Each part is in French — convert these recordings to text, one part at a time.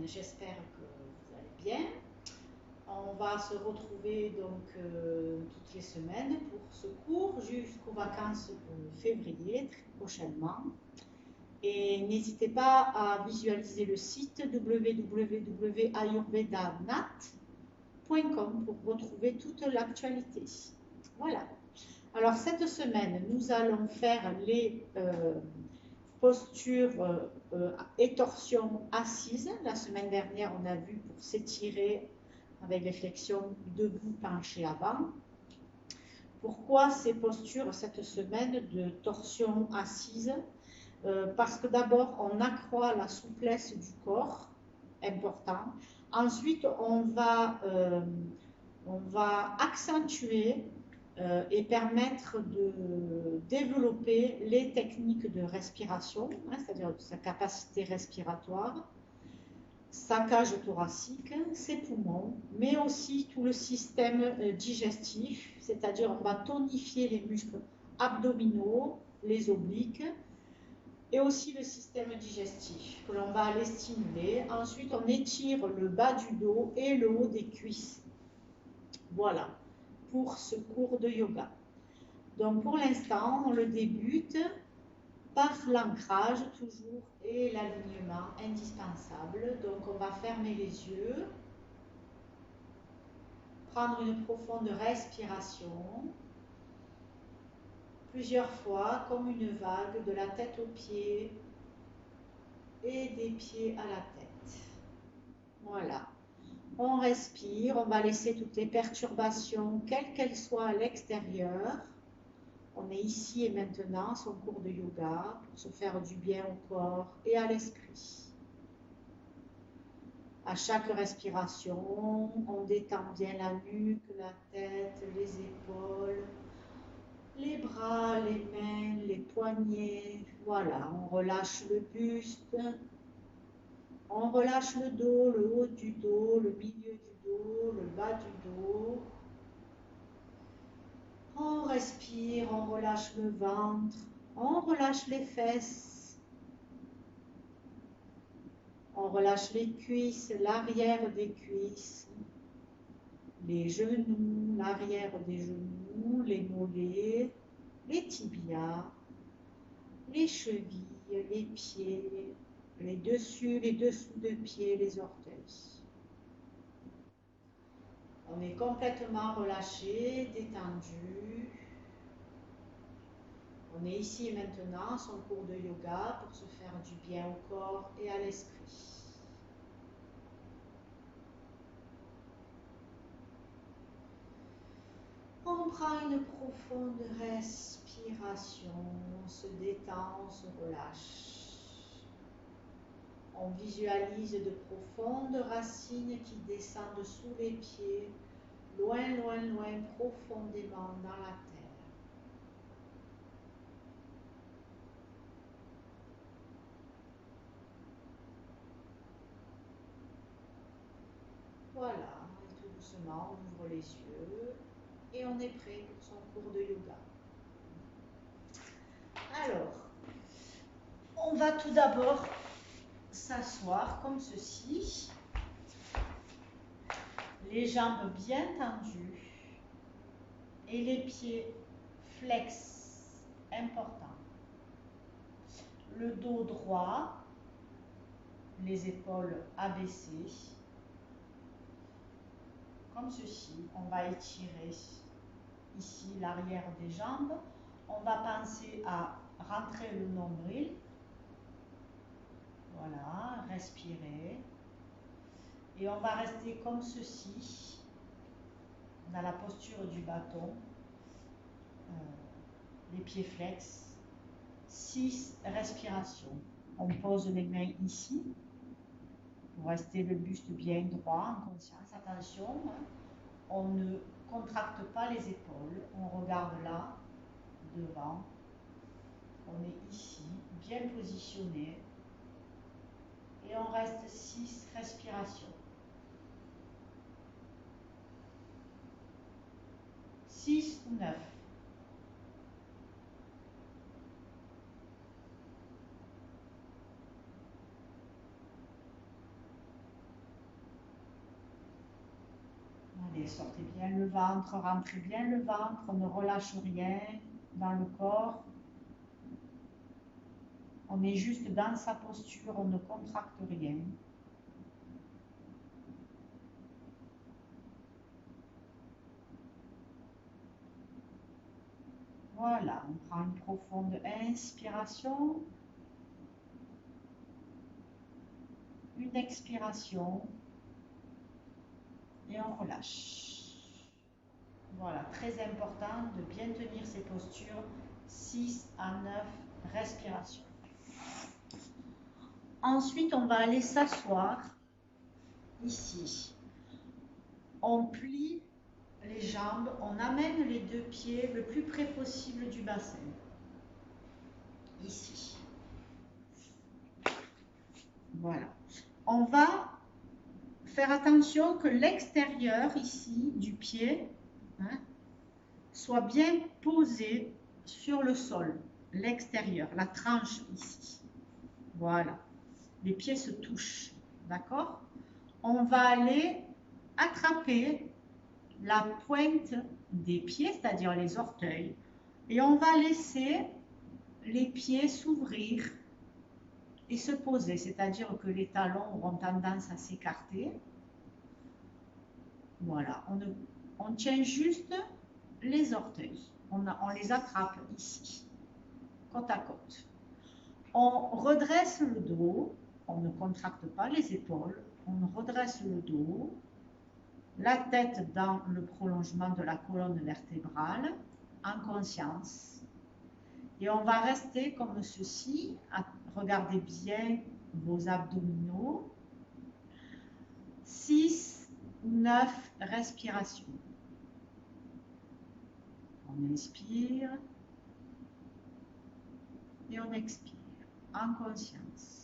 j'espère que vous allez bien. On va se retrouver donc toutes les semaines pour ce cours jusqu'aux vacances de février, très prochainement. Et n'hésitez pas à visualiser le site www.ayurvedanat.com pour retrouver toute l'actualité. Voilà. Alors cette semaine, nous allons faire les postures et torsion assise. La semaine dernière, on a vu pour s'étirer avec les flexions debout, penché avant. Pourquoi ces postures cette semaine de torsion assise? Parce que d'abord, on accroît la souplesse du corps, important. Ensuite, on va accentuer et permettre de développer les techniques de respiration, c'est-à-dire sa capacité respiratoire, sa cage thoracique, ses poumons, mais aussi tout le système digestif, c'est-à-dire on va tonifier les muscles abdominaux, les obliques, et aussi le système digestif que l'on va aller stimuler. Ensuite, on étire le bas du dos et le haut des cuisses. Voilà pour ce cours de yoga. Donc pour l'instant, on le débute par l'ancrage toujours et l'alignement indispensable. Donc on va fermer les yeux, prendre une profonde respiration, plusieurs fois comme une vague de la tête aux pieds et des pieds à la tête. Voilà. On respire, on va laisser toutes les perturbations, quelles qu'elles soient à l'extérieur. On est ici et maintenant, son cours de yoga, pour se faire du bien au corps et à l'esprit. À chaque respiration, on détend bien la nuque, la tête, les épaules, les bras, les mains, les poignets. Voilà, on relâche le buste, on relâche le dos, le haut du dos, le milieu du dos, le bas du dos. On respire, on relâche le ventre, on relâche les fesses, on relâche les cuisses, l'arrière des cuisses, les genoux, l'arrière des genoux, les mollets, les tibias, les chevilles, les pieds, les dessus, les dessous de pieds, les orteils. On est complètement relâché, détendu. On est ici et maintenant, son cours de yoga pour se faire du bien au corps et à l'esprit. On prend une profonde respiration, on se détend, on se relâche. On visualise de profondes racines qui descendent sous les pieds, loin, loin, loin, profondément dans la terre. Voilà, et tout doucement, on ouvre les yeux et on est prêt pour son cours de yoga. Alors, on va tout d'abord s'asseoir comme ceci, les jambes bien tendues et les pieds flex, important. Le dos droit, les épaules abaissées, comme ceci. On va étirer ici l'arrière des jambes. On va penser à rentrer le nombril. Voilà, respirer. Et on va rester comme ceci, dans la posture du bâton, les pieds flex. 6 respirations. On pose les mains ici, pour rester le buste bien droit, en conscience. Attention, on ne contracte pas les épaules, on regarde là, devant. On est ici, bien positionné. Et on reste 6 respirations. 6 ou 9. Allez, sortez bien le ventre, rentrez bien le ventre, on ne relâche rien dans le corps. On est juste dans sa posture, on ne contracte rien. Voilà, on prend une profonde inspiration, une expiration et on relâche. Voilà, très important de bien tenir ces postures, 6 à 9 respirations. Ensuite, on va aller s'asseoir ici. On plie les jambes, on amène les deux pieds le plus près possible du bassin. Ici. Voilà. On va faire attention que l'extérieur ici du pied soit bien posé sur le sol. L'extérieur, la tranche ici. Voilà. Les pieds se touchent. D'accord? On va aller attraper la pointe des pieds, c'est-à-dire les orteils, et on va laisser les pieds s'ouvrir et se poser, c'est-à-dire que les talons auront tendance à s'écarter. Voilà, on tient juste les orteils, on les attrape ici, côte à côte. On redresse le dos, on ne contracte pas les épaules, on redresse le dos, la tête dans le prolongement de la colonne vertébrale, en conscience. Et on va rester comme ceci. Regardez bien vos abdominaux. 6 ou 9 respirations. On inspire et on expire en conscience.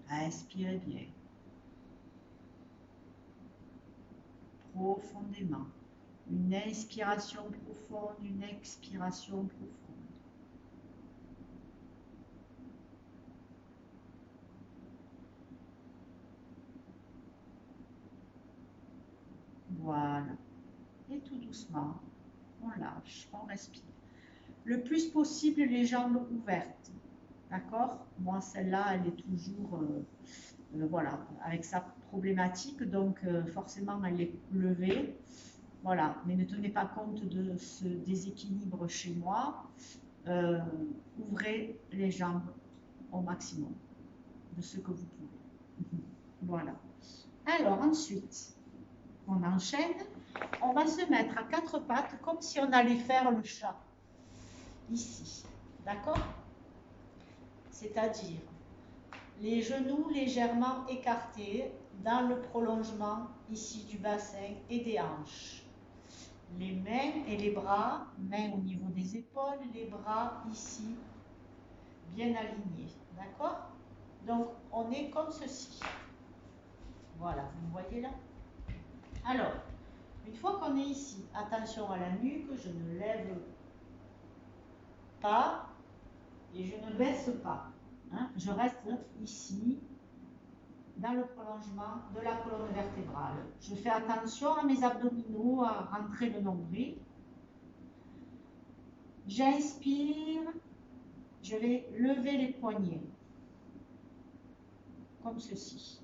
Inspirez bien, profondément. Une inspiration profonde, une expiration profonde. Voilà. Et tout doucement, on lâche, on respire. Le plus possible, les jambes ouvertes. D'accord? Moi, celle-là, elle est toujours, voilà, avec sa problématique, donc forcément, elle est levée. Voilà, mais ne tenez pas compte de ce déséquilibre chez moi. Ouvrez les jambes au maximum de ce que vous pouvez. Voilà. Alors, ensuite, on enchaîne. On va se mettre à quatre pattes comme si on allait faire le chat. Ici. D'accord? C'est-à-dire les genoux légèrement écartés dans le prolongement ici du bassin et des hanches. Les mains et les bras, mains au niveau des épaules, les bras ici, bien alignés. D'accord? Donc, on est comme ceci. Voilà, vous me voyez là? Alors, une fois qu'on est ici, attention à la nuque, je ne lève pas et je ne baisse pas. Hein? Je reste ici, dans le prolongement de la colonne vertébrale. Je fais attention à mes abdominaux, à rentrer le nombril. J'inspire, je vais lever les poignets, comme ceci.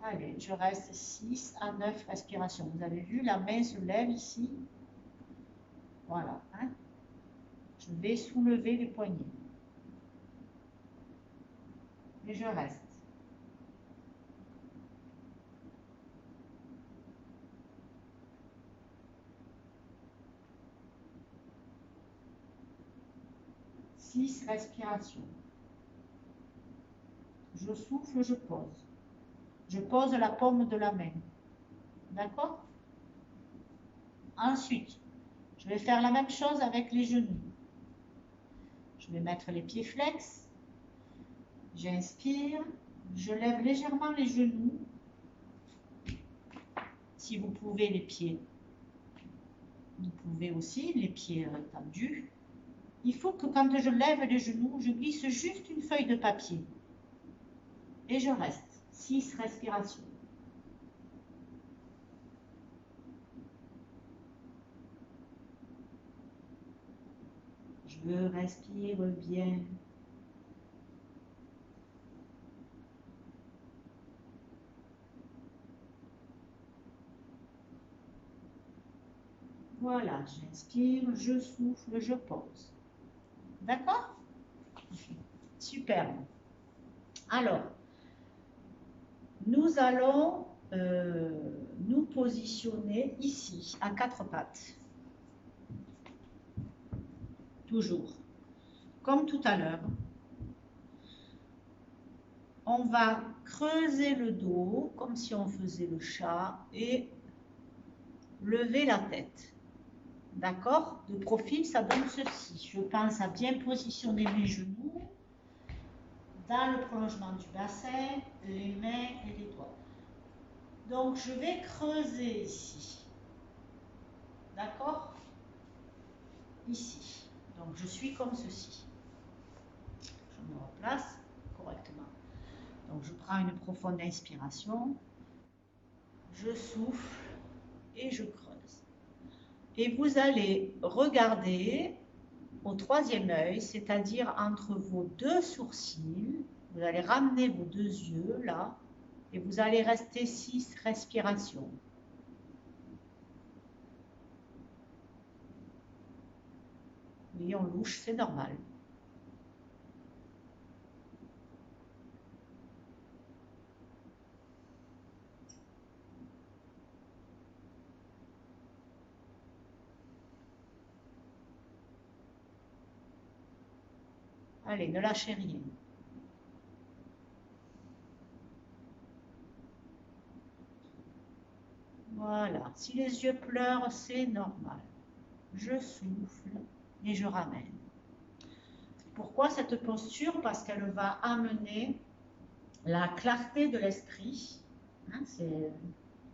Allez, je reste 6 à 9 respirations. Vous avez vu, la main se lève ici. Voilà. Hein? Je vais soulever les poignets. Et je reste. Six respirations. je souffle, je pose. Je pose la paume de la main. D'accord? Ensuite, je vais faire la même chose avec les genoux. Je vais mettre les pieds flex. J'inspire. Je lève légèrement les genoux. Si vous pouvez, les pieds. Vous pouvez aussi les pieds tendus. Il faut que quand je lève les genoux, je glisse juste une feuille de papier. Et je reste. 6 respirations. Je respire bien. Voilà, j'inspire, je souffle, je pose. D'accord? Super. Alors, nous allons nous positionner ici, à 4 pattes. Toujours. Comme tout à l'heure. On va creuser le dos, comme si on faisait le chat, et lever la tête. D'accord? De profil, ça donne ceci. Je pense à bien positionner mes genoux dans le prolongement du bassin, les mains et les doigts. Donc, je vais creuser ici. D'accord? Ici. Donc, je suis comme ceci. Je me replace correctement. Donc, je prends une profonde inspiration. Je souffle et je creuse. Et vous allez regarder au troisième œil, c'est-à-dire entre vos deux sourcils. Vous allez ramener vos deux yeux là et vous allez rester 6 respirations. Oui, on louche, c'est normal. Allez, ne lâchez rien. Voilà, si les yeux pleurent, c'est normal. Je souffle et je ramène. Pourquoi cette posture? Parce qu'elle va amener la clarté de l'esprit. Hein, c'est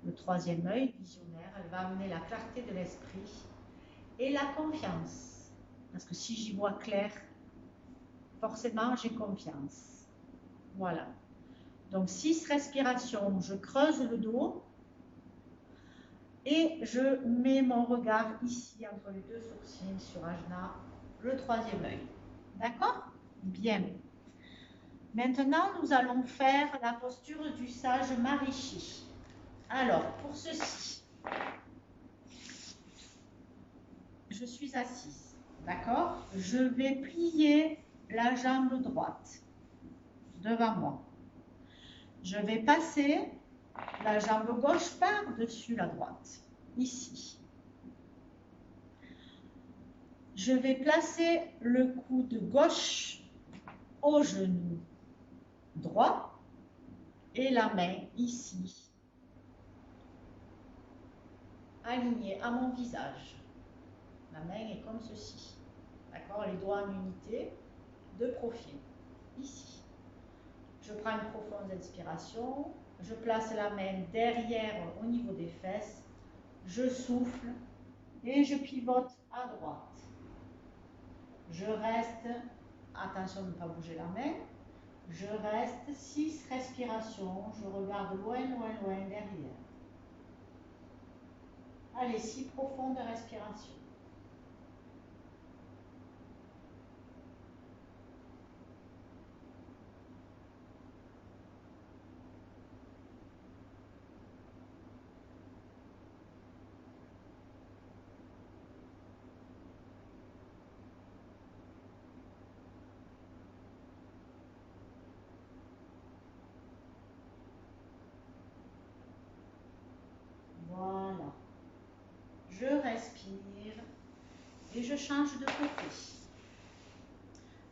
le troisième œil visionnaire. Elle va amener la clarté de l'esprit et la confiance. Parce que si j'y vois clair, forcément j'ai confiance. Voilà. Donc 6 respirations, je creuse le dos et je mets mon regard ici entre les deux sourcils sur Ajna, le troisième œil. D'accord? Bien. Maintenant, nous allons faire la posture du sage Marishi. Alors, pour ceci, je suis assise. D'accord? Je vais plier la jambe droite devant moi. Je vais passer la jambe gauche par-dessus la droite, ici. Je vais placer le coude gauche au genou droit et la main ici, alignée à mon visage. La main est comme ceci. D'accord? Les doigts en unité, de profil, ici. Je prends une profonde inspiration. Je place la main derrière au niveau des fesses. Je souffle et je pivote à droite. Je reste, attention de ne pas bouger la main. Je reste 6 respirations. Je regarde loin, loin, loin derrière. Allez, 6 profondes respirations. Voilà. Je respire et je change de côté.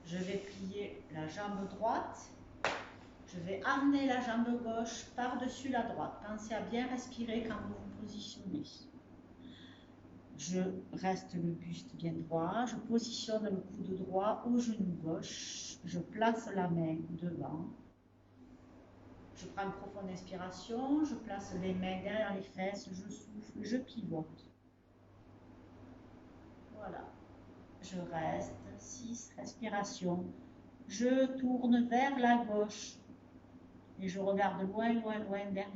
Je vais plier la jambe droite. Je vais amener la jambe gauche par-dessus la droite. Pensez à bien respirer quand vous vous positionnez. Je reste le buste bien droit. Je positionne le coude droit au genou gauche. Je place la main devant. Je prends une profonde inspiration. Je place les mains derrière les fesses. Je souffle. Je pivote. Voilà. Je reste. 6 respirations. Je tourne vers la gauche. Et je regarde loin, loin, loin derrière.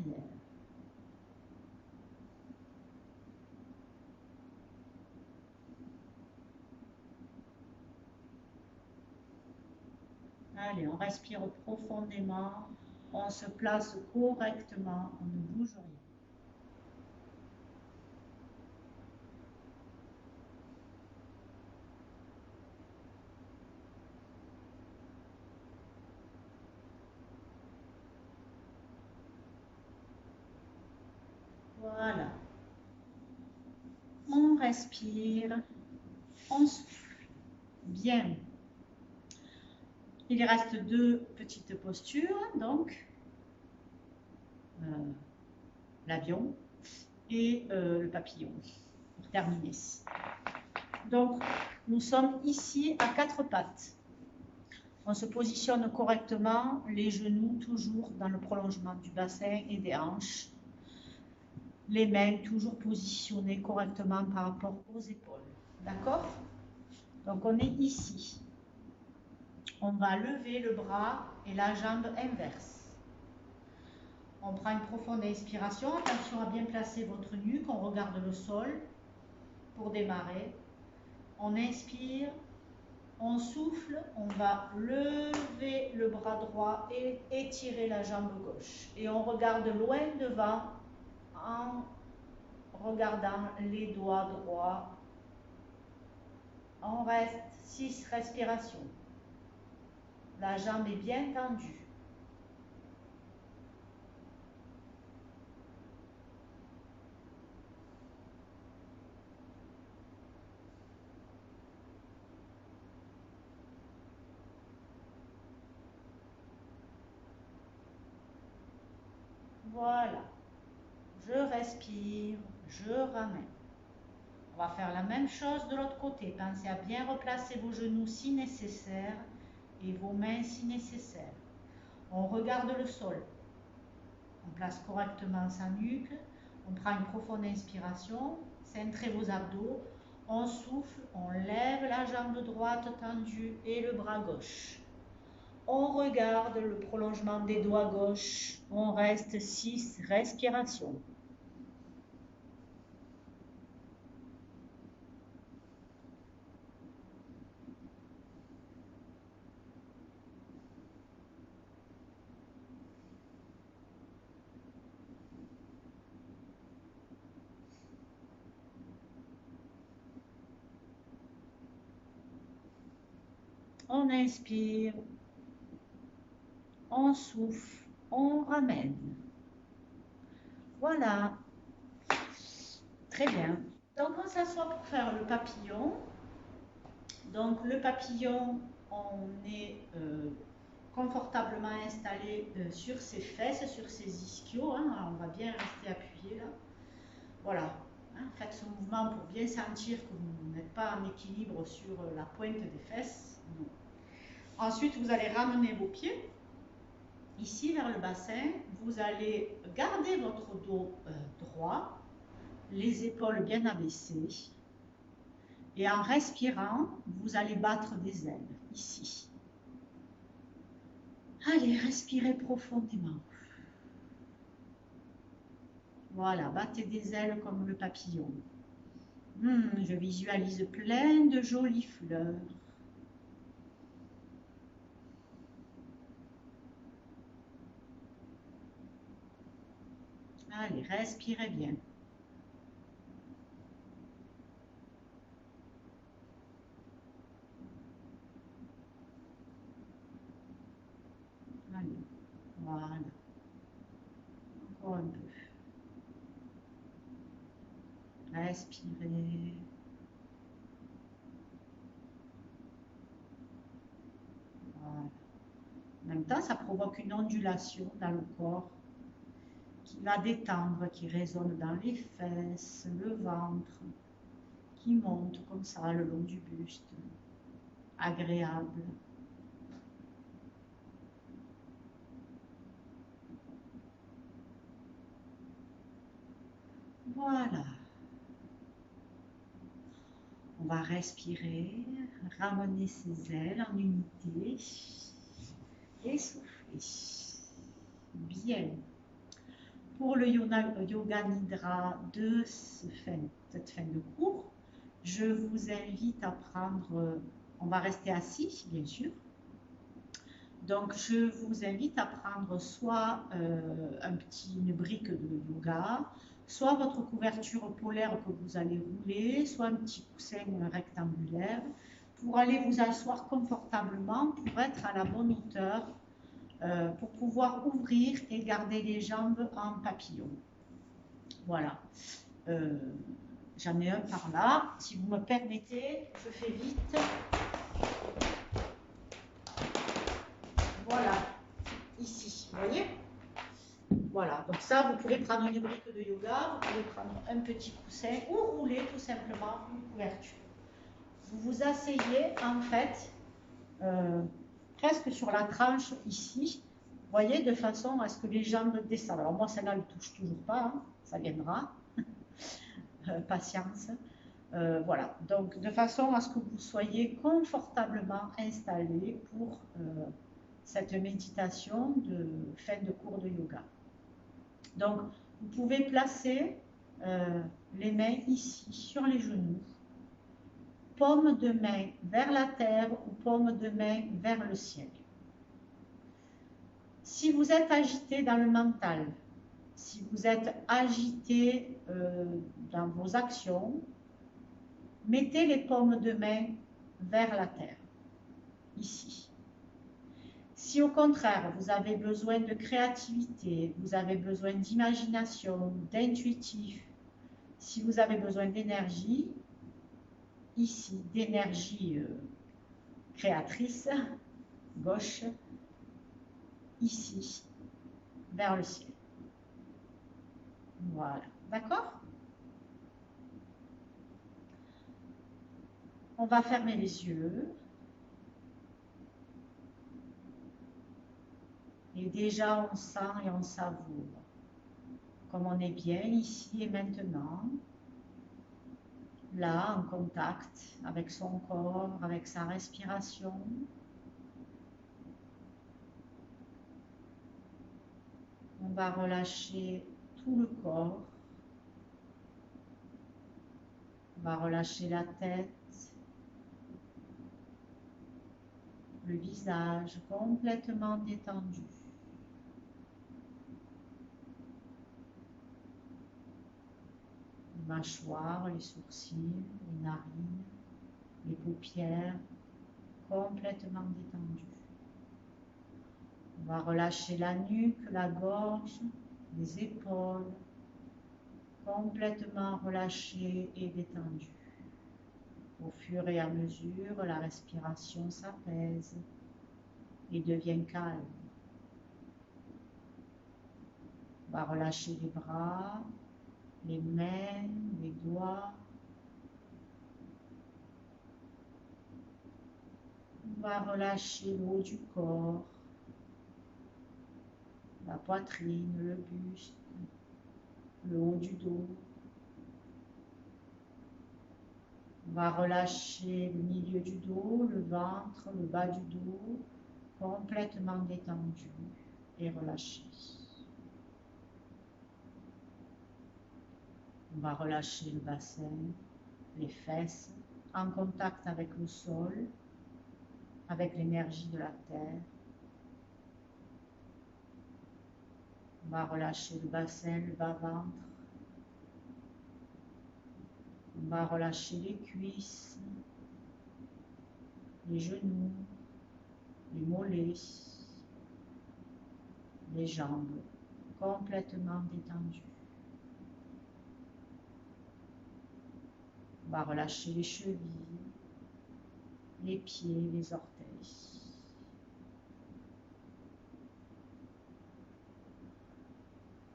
Allez, on respire profondément. On se place correctement. On ne bouge rien. Voilà. On respire. On souffle. Bien. Il reste 2 petites postures. Donc, l'avion et le papillon. Pour terminer. Donc, nous sommes ici à 4 pattes. On se positionne correctement, les genoux toujours dans le prolongement du bassin et des hanches. Les mains toujours positionnées correctement par rapport aux épaules. D'accord? Donc on est ici. On va lever le bras et la jambe inverse. On prend une profonde inspiration. Attention à bien placer votre nuque. On regarde le sol pour démarrer. On inspire. On souffle, on va lever le bras droit et étirer la jambe gauche. Et on regarde loin devant en regardant les doigts droits. On reste 6 respirations. La jambe est bien tendue. Voilà. Je respire, je ramène. On va faire la même chose de l'autre côté. Pensez à bien replacer vos genoux si nécessaire et vos mains si nécessaire. On regarde le sol. On place correctement sa nuque. On prend une profonde inspiration. Centrez vos abdos. On souffle. On lève la jambe droite tendue et le bras gauche. On regarde le prolongement des doigts gauche. On reste 6 respirations. On inspire, on souffle, on ramène. Voilà. Très bien. Donc on s'assoit pour faire le papillon. Donc le papillon, on est confortablement installé sur ses fesses, sur ses ischios. Hein. Alors, on va bien rester appuyé là. Voilà. Hein, faites ce mouvement pour bien sentir que vous n'êtes pas en équilibre sur la pointe des fesses. Non. Ensuite, vous allez ramener vos pieds ici vers le bassin. Vous allez garder votre dos droit, les épaules bien abaissées. Et en respirant, vous allez battre des ailes ici. Allez, respirez profondément. Voilà, battez des ailes comme le papillon. Je visualise plein de jolies fleurs. Allez, respirez bien. Allez, voilà. Encore un peu. Respirez. Voilà. En même temps, ça, ça provoque une ondulation dans le corps qui va détendre, qui résonne dans les fesses, le ventre, qui monte comme ça le long du buste, agréable. Voilà. On va respirer, ramener ses ailes en unité et souffler. Bien. Pour le yoga nidra de cette fin de cours, je vous invite à prendre, on va rester assis bien sûr, donc je vous invite à prendre soit une brique de yoga, soit votre couverture polaire que vous allez rouler, soit un petit coussin rectangulaire, pour aller vous asseoir confortablement, pour être à la bonne hauteur, pour pouvoir ouvrir et garder les jambes en papillon. Voilà. J'en ai un par là. Si vous me permettez, je fais vite. Voilà. Ici, vous voyez? Voilà. Donc ça, vous pouvez prendre une brique de yoga, vous pouvez prendre un petit coussin ou rouler tout simplement une couverture. Vous vous asseyez en fait presque sur la tranche ici, vous voyez, de façon à ce que les jambes descendent. Alors moi, celle-là, elle ne touche toujours pas, hein, ça viendra. Patience. Voilà, donc de façon à ce que vous soyez confortablement installé pour cette méditation de fin de cours de yoga. Donc, vous pouvez placer les mains ici, sur les genoux, paume de main vers la terre ou paume de main vers le ciel. Si vous êtes agité dans le mental, si vous êtes agité dans vos actions, mettez les paumes de main vers la terre, ici. Si au contraire, vous avez besoin de créativité, vous avez besoin d'imagination, d'intuitif, si vous avez besoin d'énergie, ici, d'énergie créatrice, gauche, ici, vers le ciel. Voilà, d'accord? On va fermer les yeux. Et déjà, on sent et on savoure comme on est bien ici et maintenant, là, en contact avec son corps, avec sa respiration. On va relâcher tout le corps. On va relâcher la tête, le visage complètement détendu. Les mâchoires, les sourcils, les narines, les paupières complètement détendues. On va relâcher la nuque, la gorge, les épaules, complètement relâchées et détendues. Au fur et à mesure, la respiration s'apaise et devient calme. On va relâcher les bras, les mains, les doigts. On va relâcher le haut du corps, la poitrine, le buste, le haut du dos. On va relâcher le milieu du dos, le ventre, le bas du dos, complètement détendu et relâché. On va relâcher le bassin, les fesses, en contact avec le sol, avec l'énergie de la terre. On va relâcher le bassin, le bas-ventre. On va relâcher les cuisses, les genoux, les mollets, les jambes, complètement détendues. On va relâcher les chevilles, les pieds, les orteils.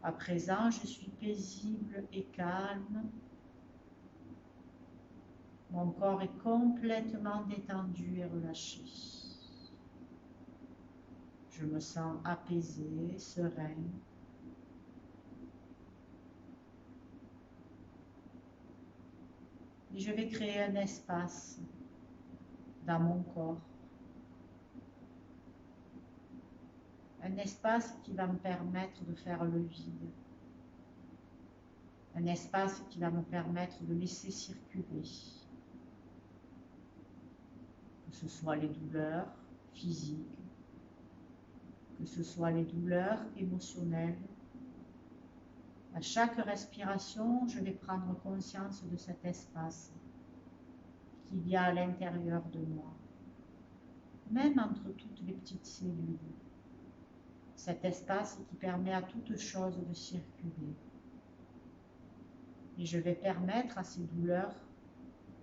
À présent, je suis paisible et calme. Mon corps est complètement détendu et relâché. Je me sens apaisé, serein. Et je vais créer un espace dans mon corps. Un espace qui va me permettre de faire le vide. Un espace qui va me permettre de laisser circuler. Que ce soit les douleurs physiques, que ce soit les douleurs émotionnelles. À chaque respiration, je vais prendre conscience de cet espace qu'il y a à l'intérieur de moi, même entre toutes les petites cellules. Cet espace qui permet à toute chose de circuler. Et je vais permettre à ces douleurs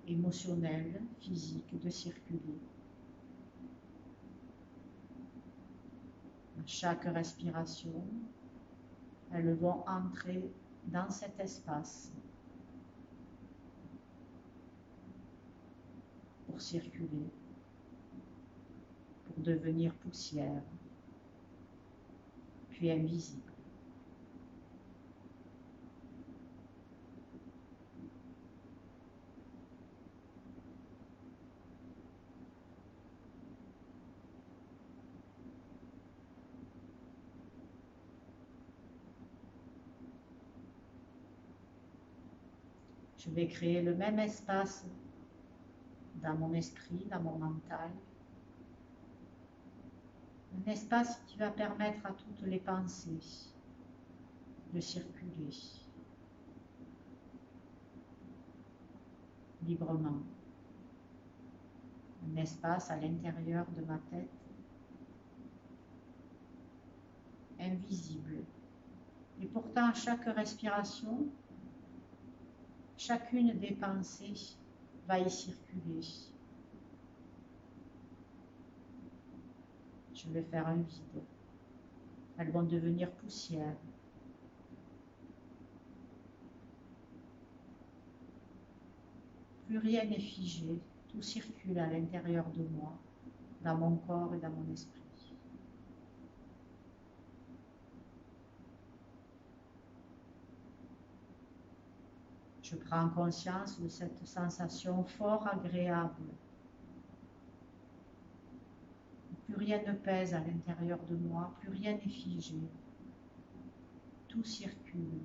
émotionnelles, physiques, de circuler. À chaque respiration, elles vont entrer dans cet espace pour circuler, pour devenir poussière, puis invisible. Je vais créer le même espace dans mon esprit, dans mon mental. Un espace qui va permettre à toutes les pensées de circuler librement. Un espace à l'intérieur de ma tête, invisible. Et pourtant, à chaque respiration, chacune des pensées va y circuler. Je vais faire un vide. Elles vont devenir poussière. Plus rien n'est figé, tout circule à l'intérieur de moi, dans mon corps et dans mon esprit. Je prends conscience de cette sensation fort agréable. Plus rien ne pèse à l'intérieur de moi, plus rien n'est figé. Tout circule.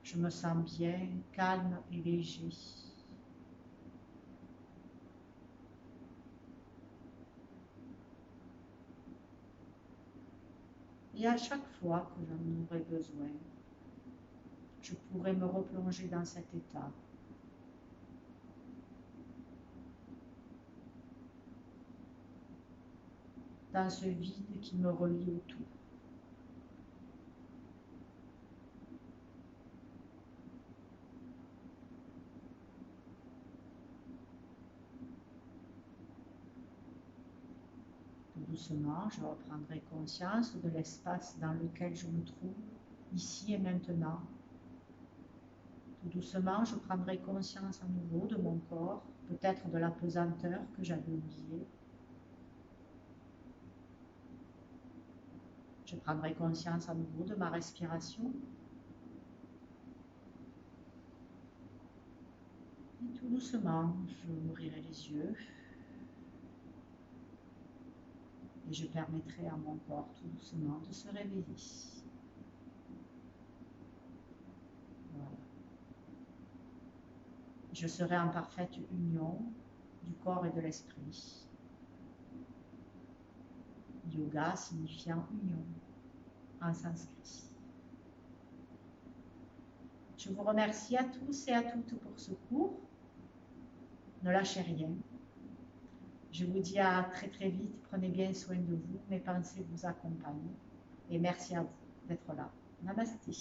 Je me sens bien, calme et léger. Et à chaque fois que j'en aurai besoin, je pourrai me replonger dans cet état. Dans ce vide qui me relie au tout. Tout doucement, je reprendrai conscience de l'espace dans lequel je me trouve, ici et maintenant. Tout doucement, je prendrai conscience à nouveau de mon corps, peut-être de la pesanteur que j'avais oubliée. Je prendrai conscience à nouveau de ma respiration. Et tout doucement, j'ouvrirai les yeux. Et je permettrai à mon corps tout doucement de se réveiller. Voilà. Je serai en parfaite union du corps et de l'esprit. Yoga signifiant union en sanskrit. Je vous remercie à tous et à toutes pour ce cours. Ne lâchez rien. Je vous dis à très très vite. Prenez bien soin de vous. Mes pensées vous accompagnent. Et merci à vous d'être là. Namasté.